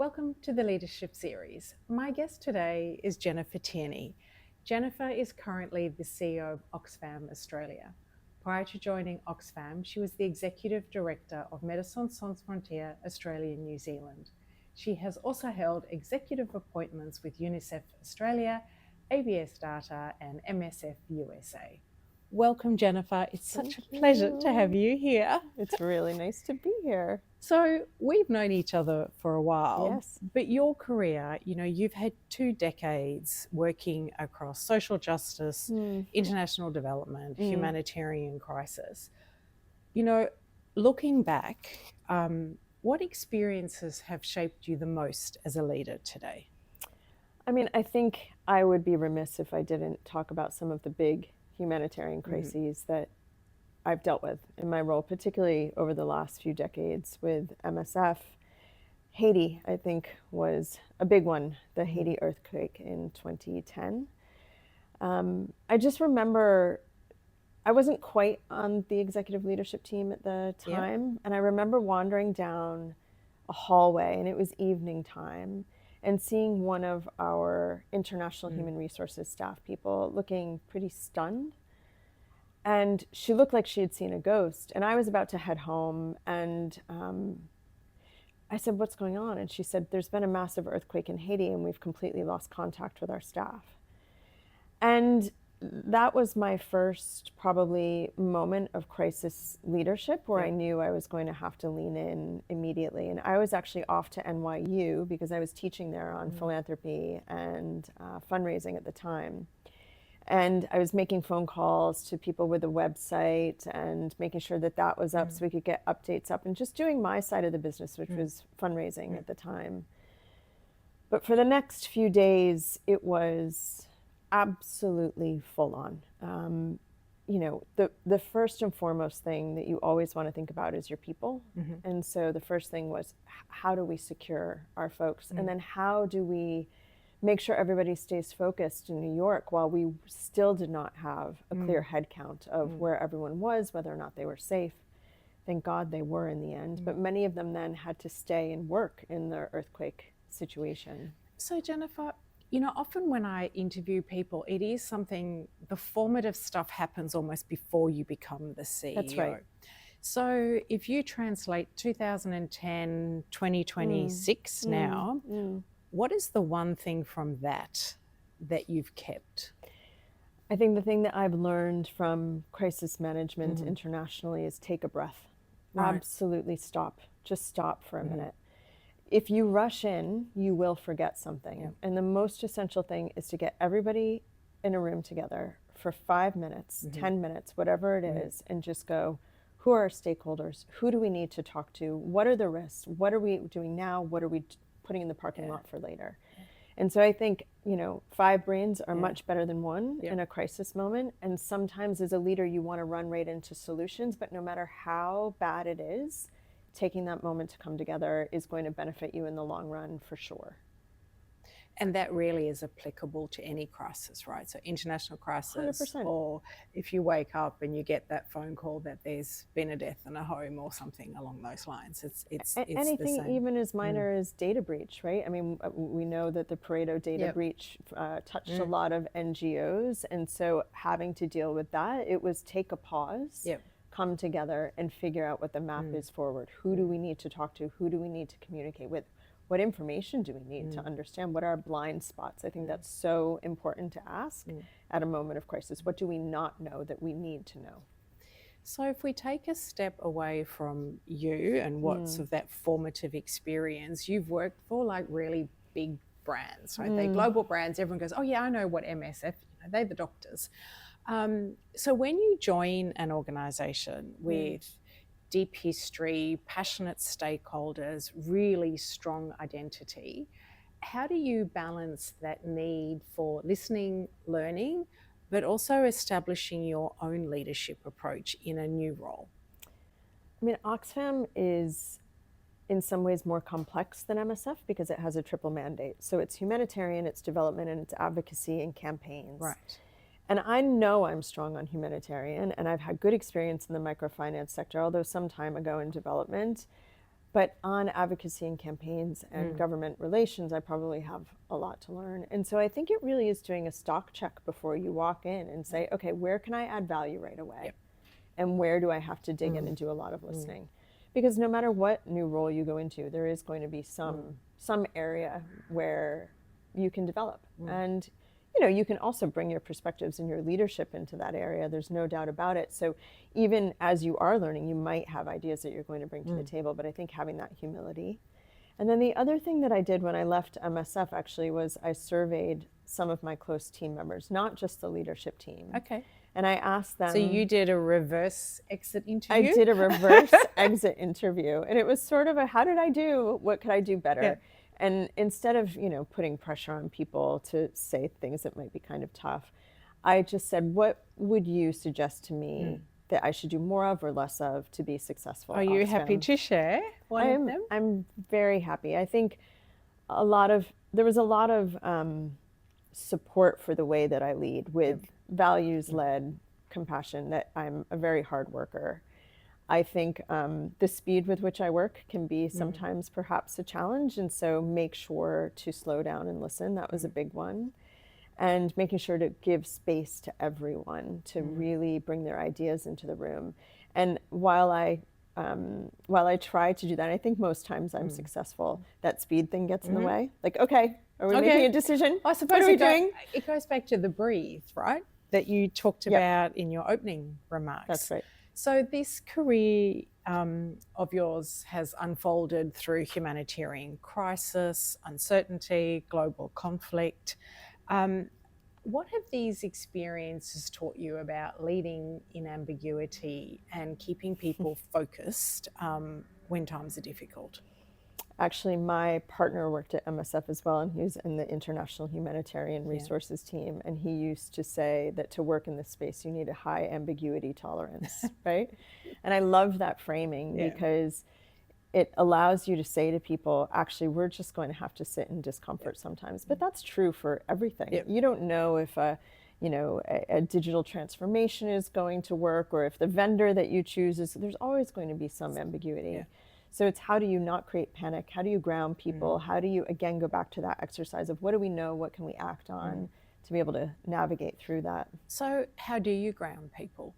Welcome to the Leadership Series. My guest today is Jennifer Tierney. Jennifer is currently the CEO of Oxfam Australia. Prior to joining Oxfam, she was the Executive Director of Médecins Sans Frontières Australia and New Zealand. She has also held executive appointments with UNICEF Australia, ABS Data, and MSF USA. Welcome, Jennifer. It's such a pleasure to have you here. It's really nice to be here. So we've known each other for a while, Yes. but your career, you've had 2 decades working across social justice, international development, humanitarian crisis. Looking back, what experiences have shaped you the most as a leader today? I think I would be remiss if I didn't talk about some of the big humanitarian crises that I've dealt with in my role, particularly over the last few decades with MSF. Haiti, I think, was a big one, the Haiti earthquake in 2010. I just remember I wasn't quite on the executive leadership team at the time, and I remember wandering down a hallway, and it was evening time, and seeing one of our international human resources staff people looking pretty stunned. And she looked like she had seen a ghost. And I was about to head home, and I said, "What's going on?" And she said, "There's been a massive earthquake in Haiti, and we've completely lost contact with our staff." And that was my first probably moment of crisis leadership where I knew I was going to have to lean in immediately. And I was actually off to NYU because I was teaching there on philanthropy and fundraising at the time. And I was making phone calls to people with a website and making sure that that was up so we could get updates up, and just doing my side of the business, which was fundraising at the time. But for the next few days, it was absolutely full on. The first and foremost thing that you always want to think about is your people. And so the first thing was, how do we secure our folks? And then how do we make sure everybody stays focused in New York while we still did not have a clear head count of where everyone was, whether or not they were safe. Thank God they were in the end, but many of them then had to stay and work in the earthquake situation. So Jennifer, often when I interview people, it is something, the formative stuff happens almost before you become the CEO. That's right. So if you translate 2010, 2026 now, what is the one thing from that you've kept? I think the thing that I've learned from crisis management internationally is take a breath. Right. Absolutely stop. Just stop for a minute. If you rush in, you will forget something. And the most essential thing is to get everybody in a room together for 5 minutes, 10 minutes, whatever it is, and just go, who are our stakeholders? Who do we need to talk to? What are the risks? What are we doing now? What are we putting in the parking lot for later? And so I think, 5 brains are much better than one in a crisis moment. And sometimes as a leader, you want to run right into solutions, but no matter how bad it is, taking that moment to come together is going to benefit you in the long run for sure. And that really is applicable to any crisis, right? So international crisis, 100%. Or if you wake up and you get that phone call that there's been a death in a home or something along those lines. It's anything the same. Even as minor as data breach, right? I mean, we know that the Pareto data breach touched a lot of NGOs, and so having to deal with that, it was take a pause, come together and figure out what the map is forward. Who do we need to talk to? Who do we need to communicate with? What information do we need to understand? What are our blind spots? I think that's so important to ask at a moment of crisis. What do we not know that we need to know? So if we take a step away from you and what's of that formative experience, you've worked for like really big brands, right? They're global brands. Everyone goes, oh yeah, I know what MSF, they're the doctors. So when you join an organization with deep history, passionate stakeholders, really strong identity, how do you balance that need for listening, learning, but also establishing your own leadership approach in a new role? I mean, Oxfam is in some ways more complex than MSF because it has a triple mandate. So it's humanitarian, it's development, and it's advocacy and campaigns. Right. And I know I'm strong on humanitarian, and I've had good experience in the microfinance sector, although some time ago in development. But on advocacy and campaigns and government relations, I probably have a lot to learn. And so I think it really is doing a stock check before you walk in and say, okay, where can I add value right away? Yep. And where do I have to dig in and do a lot of listening? Because no matter what new role you go into, there is going to be some area where you can develop. And you know, you can also bring your perspectives and your leadership into that area. There's no doubt about it. So even as you are learning, you might have ideas that you're going to bring to the table, but I think having that humility. And then the other thing that I did when I left MSF actually was I surveyed some of my close team members, not just the leadership team. Okay. And I asked them. So you did a reverse exit interview? I did a reverse exit interview. And it was sort of a, how did I do? What could I do better? Yeah. And instead of, you know, putting pressure on people to say things that might be kind of tough, I just said, what would you suggest to me that I should do more of or less of to be successful? Are you happy to share one of them? I'm very happy. I think there was a lot of support for the way that I lead with values-led compassion, that I'm a very hard worker. I think the speed with which I work can be sometimes perhaps a challenge, and so make sure to slow down and listen. That was a big one. And making sure to give space to everyone to really bring their ideas into the room. And while I try to do that, I think most times I'm successful, that speed thing gets in the way. Like, okay, are we making a decision? I suppose what are we doing? It goes back to the breathe, right? That you talked about in your opening remarks. That's right. So this career of yours has unfolded through humanitarian crisis, uncertainty, global conflict. What have these experiences taught you about leading in ambiguity and keeping people focused when times are difficult? Actually, my partner worked at MSF as well, and he was in the International Humanitarian Resources team, and he used to say that to work in this space, you need a high ambiguity tolerance, right? And I love that framing because it allows you to say to people, actually, we're just going to have to sit in discomfort sometimes. But that's true for everything. You don't know if a digital transformation is going to work, or if the vendor that you choose is, there's always going to be some ambiguity. So it's, how do you not create panic? How do you ground people? How do you, again, go back to that exercise of what do we know, what can we act on to be able to navigate through that? So how do you ground people?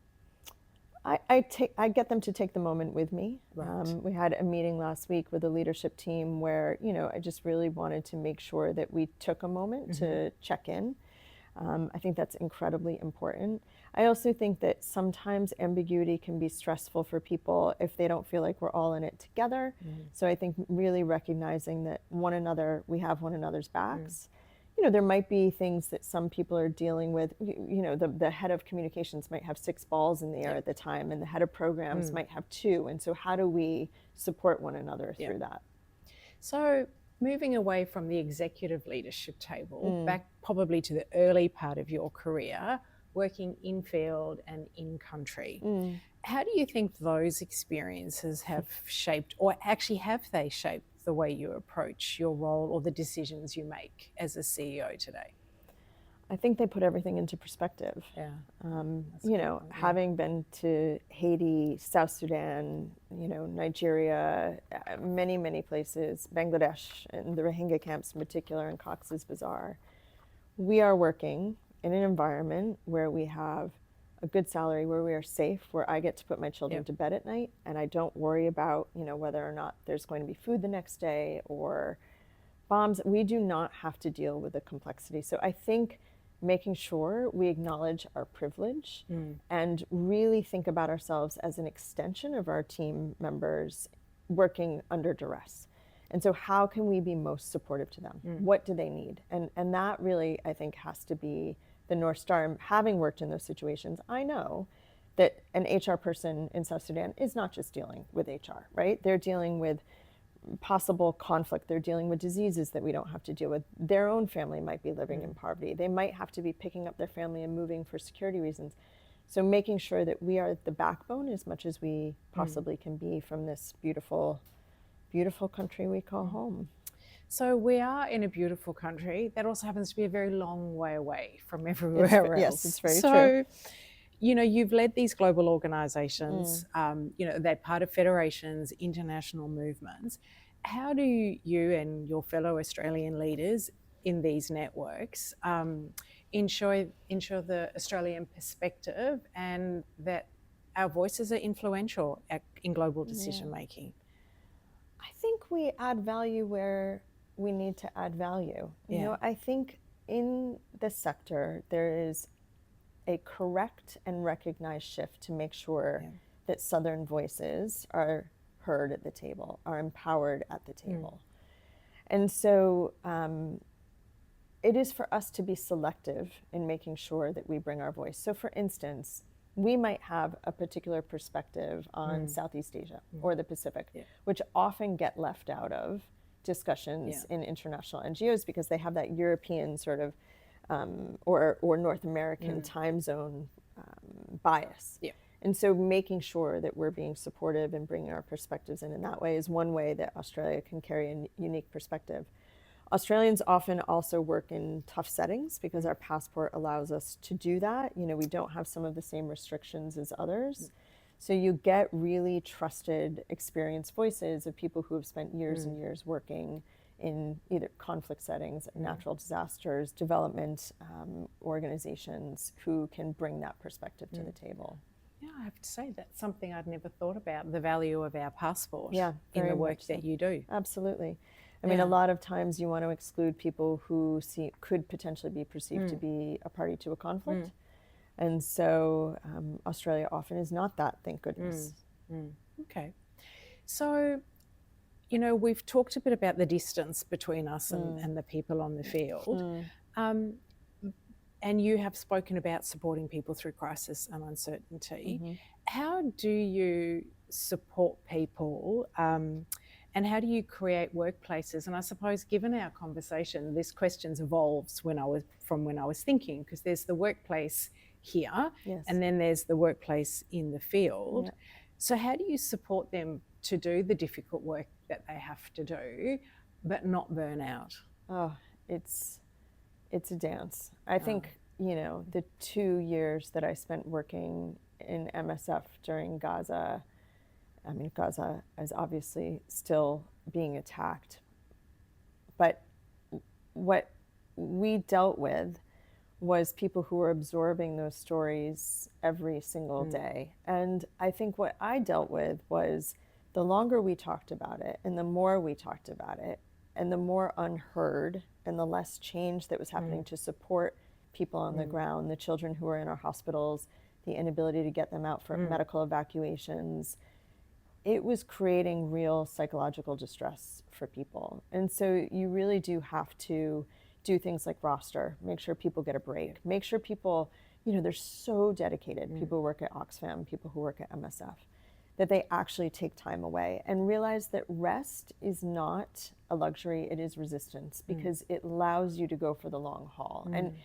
I get them to take the moment with me. Right. We had a meeting last week with the leadership team where, you know, I just really wanted to make sure that we took a moment to check in. I think that's incredibly important. I also think that sometimes ambiguity can be stressful for people if they don't feel like we're all in it together. So I think really recognizing that we have one another's backs. You know, there might be things that some people are dealing with. You know, the head of communications might have 6 balls in the air at the time, and the head of programs might have 2. And so how do we support one another through that? So moving away from the executive leadership table, back probably to the early part of your career, working in field and in country. How do you think those experiences have shaped, or actually have they shaped, the way you approach your role or the decisions you make as a CEO today? I think they put everything into perspective. You know, having been to Haiti, South Sudan, you know, Nigeria, many, many places, Bangladesh, and the Rohingya camps in particular, and Cox's Bazar, we are working in an environment where we have a good salary, where we are safe, where I get to put my children to bed at night, and I don't worry about, you know, whether or not there's going to be food the next day or bombs. We do not have to deal with the complexity. So I think making sure we acknowledge our privilege and really think about ourselves as an extension of our team members working under duress. And so how can we be most supportive to them? What do they need? And that really, I think, has to be the North Star. Having worked in those situations, I know that an HR person in South Sudan is not just dealing with HR, right? They're dealing with possible conflict. They're dealing with diseases that we don't have to deal with. Their own family might be living in poverty. They might have to be picking up their family and moving for security reasons. So making sure that we are the backbone as much as we possibly can be from this beautiful, beautiful country we call home. So we are in a beautiful country that also happens to be a very long way away from everywhere else. Yes, it's very true. you know, you've led these global organisations. You know, they're part of federations, international movements. How do you and your fellow Australian leaders in these networks ensure the Australian perspective and that our voices are influential in global decision making? I think we add value where we need to add value. You know, I think in the sector there is a correct and recognized shift to make sure that Southern voices are heard at the table, are empowered at the table. And so it is for us to be selective in making sure that we bring our voice. So for instance, we might have a particular perspective on Southeast Asia or the Pacific, which often get left out of discussions in international NGOs because they have that European sort of or North American time zone bias. And so making sure that we're being supportive and bringing our perspectives in that way is one way that Australia can carry a unique perspective. Australians often also work in tough settings because our passport allows us to do that. You know, we don't have some of the same restrictions as others. So you get really trusted, experienced voices of people who have spent years and years working in either conflict settings, natural disasters, development organizations who can bring that perspective to the table. Yeah, I have to say that's something I'd never thought about, the value of our passport in very the work much so. that you do. Absolutely. I mean, a lot of times you want to exclude people who could potentially be perceived to be a party to a conflict. And so Australia often is not that, thank goodness. Okay. So, you know, we've talked a bit about the distance between us and the people on the field. And you have spoken about supporting people through crisis and uncertainty. How do you support people and how do you create workplaces? And I suppose, given our conversation, this question evolves from when I was thinking, because there's the workplace here, and then there's the workplace in the field. So how do you support them to do the difficult work that they have to do, but not burn out? Oh, it's a dance. I think, you know, the 2 years that I spent working in MSF during Gaza, I mean, Gaza is obviously still being attacked. But what we dealt with was people who were absorbing those stories every single day. And I think what I dealt with was the longer we talked about it and the more we talked about it and the more unheard and the less change that was happening to support people on the ground, the children who were in our hospitals, the inability to get them out for medical evacuations, it was creating real psychological distress for people. And so you really do have to do things like roster, make sure people get a break, make sure people, you know, they're so dedicated, people who work at Oxfam, people who work at MSF, that they actually take time away and realize that rest is not a luxury, it is resistance, because it allows you to go for the long haul. And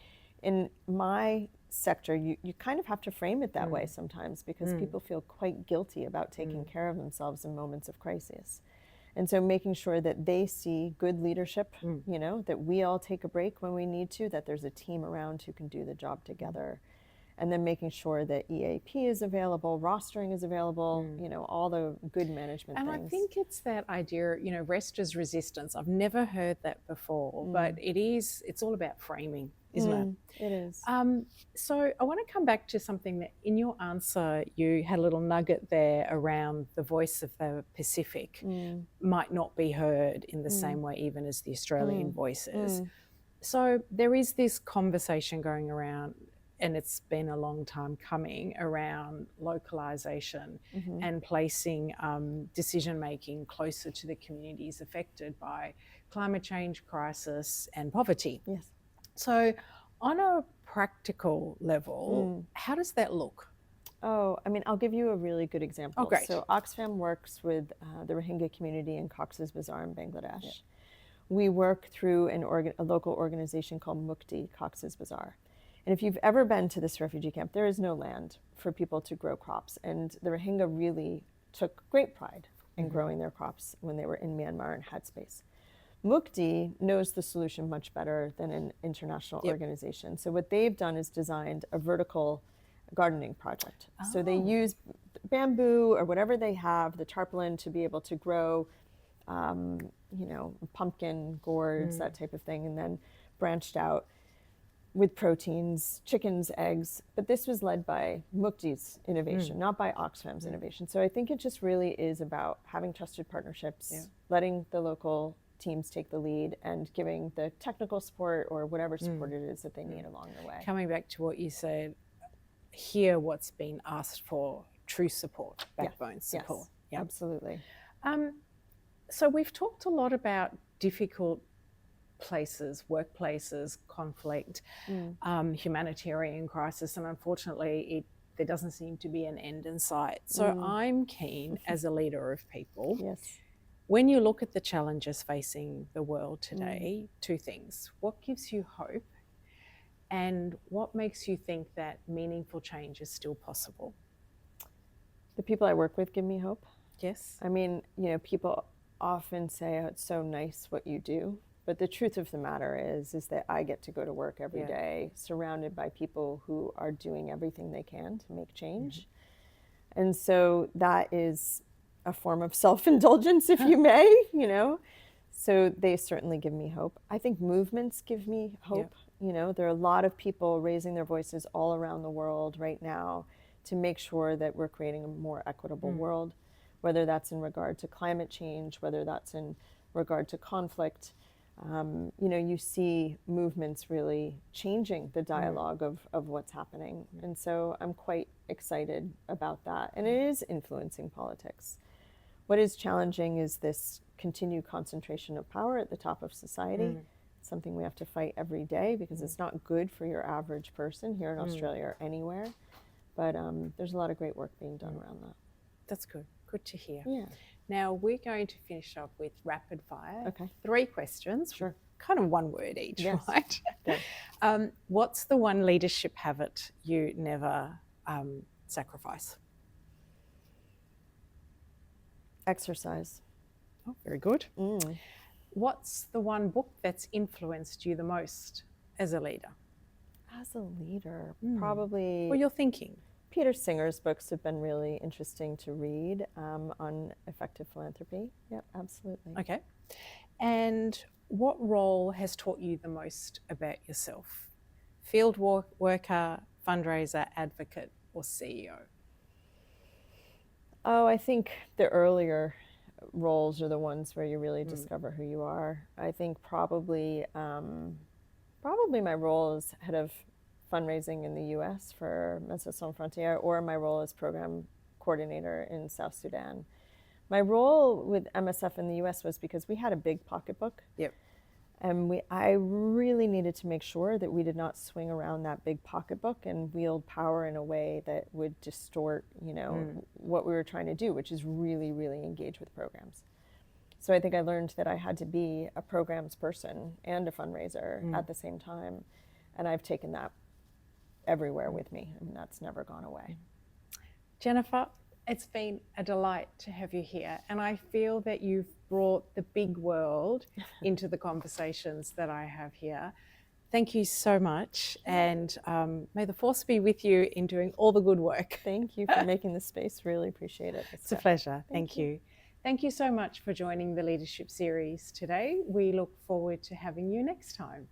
in my sector, you kind of have to frame it that way sometimes because people feel quite guilty about taking care of themselves in moments of crisis. And so making sure that they see good leadership, you know, that we all take a break when we need to, that there's a team around who can do the job together. And then making sure that EAP is available, rostering is available, you know, all the good management things. And I think it's that idea, you know, rest is resistance. I've never heard that before, but it's all about framing, isn't it? It is. So I want to come back to something that in your answer, you had a little nugget there around the voice of the Pacific might not be heard in the same way even as the Australian voices. So there is this conversation going around, and it's been a long time coming, around localisation and placing decision-making closer to the communities affected by climate change, crisis and poverty. Yes. So on a practical level, how does that look? Oh, I mean, I'll give you a really good example. Oh, great. So Oxfam works with the Rohingya community in Cox's Bazar in Bangladesh. We work through a local organization called Mukti, Cox's Bazar. And if you've ever been to this refugee camp, there is no land for people to grow crops. And the Rohingya really took great pride in growing their crops when they were in Myanmar and had space. Mukti knows the solution much better than an international organization. So what they've done is designed a vertical gardening project. So they use bamboo or whatever they have, the tarpaulin, to be able to grow, pumpkin, gourds, that type of thing, and then branched out with proteins, chickens, eggs. But this was led by Mukti's innovation, not by Oxfam's innovation. So I think it just really is about having trusted partnerships, letting the local teams take the lead, and giving the technical support or whatever support it is that they need along the way. Coming back to what you said, hear what's been asked for, true support, backbone support. Yes, absolutely. So we've talked a lot about difficult places, workplaces, conflict, humanitarian crisis, and unfortunately there doesn't seem to be an end in sight. So I'm keen, as a leader of people, when you look at the challenges facing the world today, two things. What gives you hope, and what makes you think that meaningful change is still possible? The people I work with give me hope. Yes. I mean, people often say, oh, it's so nice what you do. But the truth of the matter is that I get to go to work every day surrounded by people who are doing everything they can to make change. And so that is a form of self-indulgence, if you may, So they certainly give me hope. I think movements give me hope. There are a lot of people raising their voices all around the world right now to make sure that we're creating a more equitable world, whether that's in regard to climate change, whether that's in regard to conflict. You see movements really changing the dialogue of what's happening. And so I'm quite excited about that. And it is influencing politics. What is challenging is this continued concentration of power at the top of society. It's something we have to fight every day because it's not good for your average person here in Australia or anywhere. But there's a lot of great work being done around that. That's good. Good to hear. Yeah. Now we're going to finish up with rapid fire. Okay. 3 questions. Sure. Kind of one word each, right? Yeah. What's the one leadership habit you never sacrifice? Exercise. Oh, very good. What's the one book that's influenced you the most as a leader? As a leader, probably... Well, you're thinking. Peter Singer's books have been really interesting to read on effective philanthropy. Yep, absolutely. Okay. And what role has taught you the most about yourself? Field worker, fundraiser, advocate, or CEO? Oh, I think the earlier roles are the ones where you really discover who you are. I think probably my role as head of fundraising in the U.S. for Médecins Sans Frontières, or my role as program coordinator in South Sudan. My role with MSF in the U.S. was because we had a big pocketbook. Yep. And I really needed to make sure that we did not swing around that big pocketbook and wield power in a way that would distort, what we were trying to do, which is really, really engage with programs. So I think I learned that I had to be a programs person and a fundraiser at the same time. And I've taken that everywhere with me, and that's never gone away. Jennifer, it's been a delight to have you here, and I feel that you've brought the big world into the conversations that I have here. Thank you so much, and may the force be with you in doing all the good work. Thank you for making the space. Really appreciate it. It's a pleasure. Thank you. Thank you so much for joining the Leadership Series today. We look forward to having you next time.